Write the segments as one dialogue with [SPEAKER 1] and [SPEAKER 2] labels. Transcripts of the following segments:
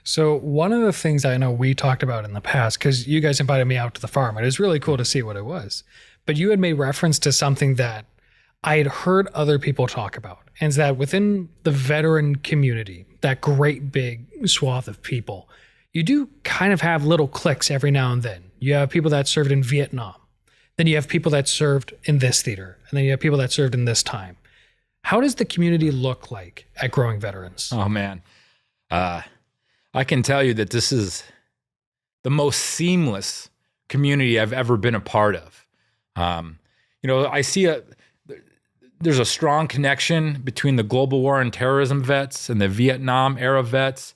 [SPEAKER 1] So one of the things I know we talked about in the past, because you guys invited me out to the farm, and it was really cool to see what it was. But you had made reference to something that I had heard other people talk about, and it's that within the veteran community, that great big swath of people, you do kind of have little cliques every now and then. You have people that served in Vietnam, then you have people that served in this theater, and then you have people that served in this time. How does the community look like at Growing Veterans?
[SPEAKER 2] Oh man. I can tell you that this is the most seamless community I've ever been a part of. I see there's a strong connection between the global war and terrorism vets and the Vietnam era vets,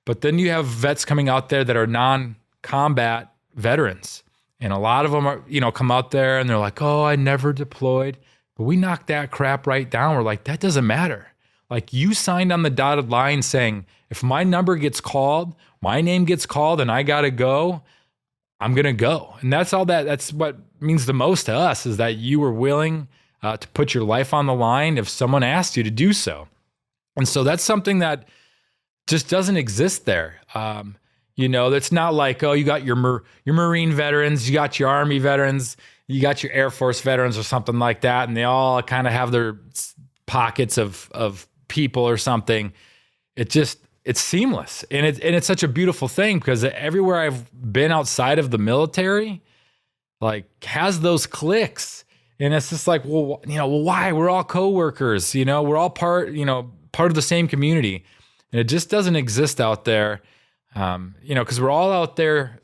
[SPEAKER 2] but then you have vets coming out there that are non-combat veterans. And a lot of them are, come out there and they're like, oh, I never deployed. But we knocked that crap right down. We're like, that doesn't matter. Like, you signed on the dotted line saying, if my number gets called, my name gets called and I got to go, I'm going to go. And that's what means the most to us, is that you were willing to put your life on the line if someone asked you to do so. And so that's something that just doesn't exist there. It's not like, oh, you got your Marine veterans, you got your Army veterans, you got your Air Force veterans or something like that, and they all kind of have their pockets of people or something. It's seamless. And it's such a beautiful thing, because everywhere I've been outside of the military, like, has those cliques. And it's just like, well, why? We're all coworkers, we're all part of the same community. And it just doesn't exist out there, because we're all out there,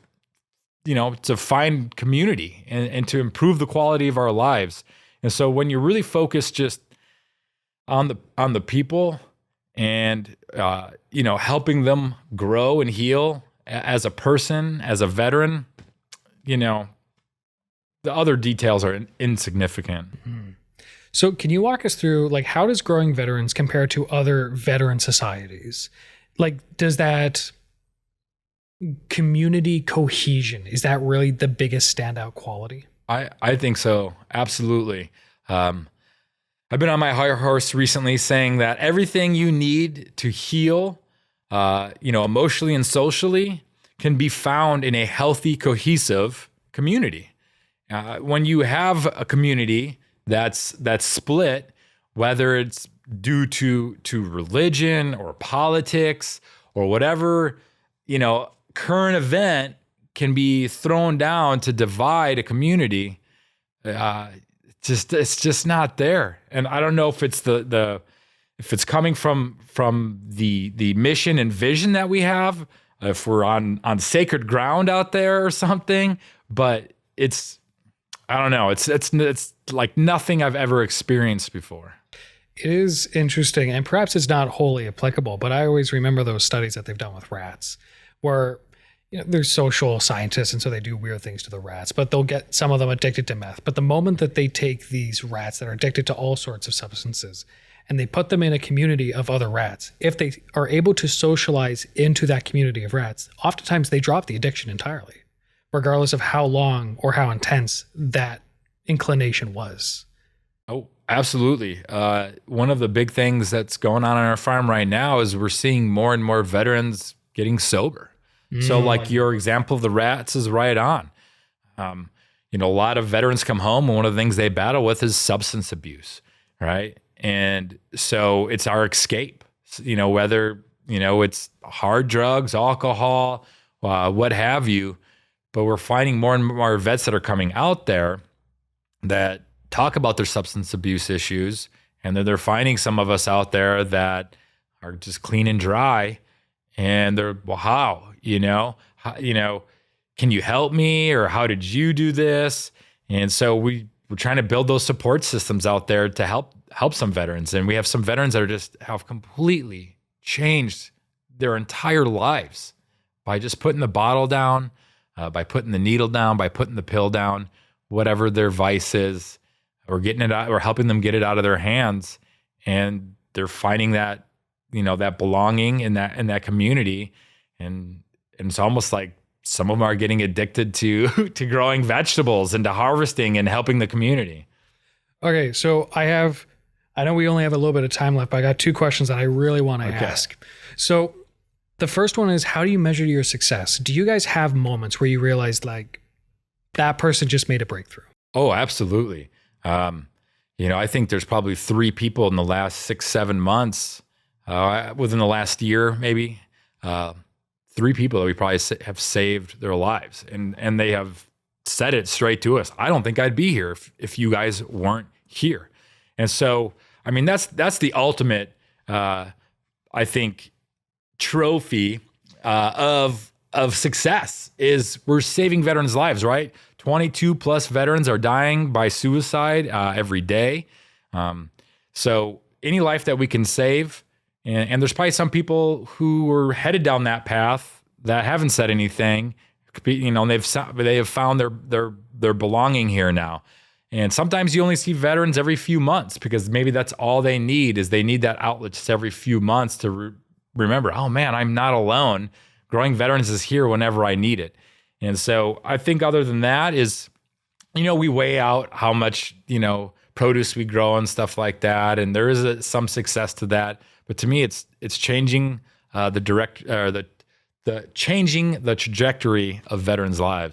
[SPEAKER 2] to find community and to improve the quality of our lives. And so when you're really focused just on the people and, helping them grow and heal as a person, as a veteran, the other details are insignificant.
[SPEAKER 1] Mm-hmm. So can you walk us through, like, how does Growing Veterans compare to other veteran societies? Like, does that community cohesion, is that really the biggest standout quality?
[SPEAKER 2] I think so. Absolutely. I've been on my high horse recently saying that everything you need to heal, emotionally and socially, can be found in a healthy, cohesive community. When you have a community that's split, whether it's due to religion or politics or whatever, current event can be thrown down to divide a community. It's just not there. And I don't know if it's if it's coming from the mission and vision that we have, if we're on sacred ground out there or something, but I don't know. It's like nothing I've ever experienced before.
[SPEAKER 1] It is interesting, and perhaps it's not wholly applicable, but I always remember those studies that they've done with rats, where they're social scientists, and so they do weird things to the rats, but they'll get some of them addicted to meth. But the moment that they take these rats that are addicted to all sorts of substances and they put them in a community of other rats, if they are able to socialize into that community of rats, oftentimes they drop the addiction entirely, regardless of how long or how intense that inclination was.
[SPEAKER 2] Oh, absolutely. One of the big things that's going on our farm right now is we're seeing more and more veterans getting sober. So like your example of the rats is right on. A lot of veterans come home and one of the things they battle with is substance abuse, right? And so it's our escape, whether, it's hard drugs, alcohol, what have you. But we're finding more and more vets that are coming out there that talk about their substance abuse issues. And then they're finding some of us out there that are just clean and dry. And they're, well, how? Can you help me? Or how did you do this? And so we're trying to build those support systems out there to help some veterans. And we have some veterans that have completely changed their entire lives by just putting the bottle down, by putting the needle down, by putting the pill down, whatever their vice is, or getting it out, or helping them get it out of their hands. And they're finding that, that belonging in that community. And it's almost like some of them are getting addicted to growing vegetables and to harvesting and helping the community.
[SPEAKER 1] Okay, so I know we only have a little bit of time left, but I got two questions that I really want to ask. So The first one is, how do you measure your success? Do you guys have moments where you realize like that person just made a breakthrough?
[SPEAKER 2] Oh, absolutely. I think there's probably 3 people in the last 6, 7 months, within the last year, maybe, 3 people that we probably have saved their lives. And they have said it straight to us. I don't think I'd be here if you guys weren't here. And so, I mean, that's the ultimate, I think, trophy of success is we're saving veterans' lives, right? 22 plus veterans are dying by suicide every day. So any life that we can save, and there's probably some people who were headed down that path that haven't said anything. They have found their belonging here now. And sometimes you only see veterans every few months because maybe that's all they need is they need that outlet just every few months to remember, oh man, I'm not alone. Growing Veterans is here whenever I need it. And so I think other than that is, we weigh out how much, produce we grow and stuff like that. And there is some success to that. But to me, it's changing changing the trajectory of veterans' lives.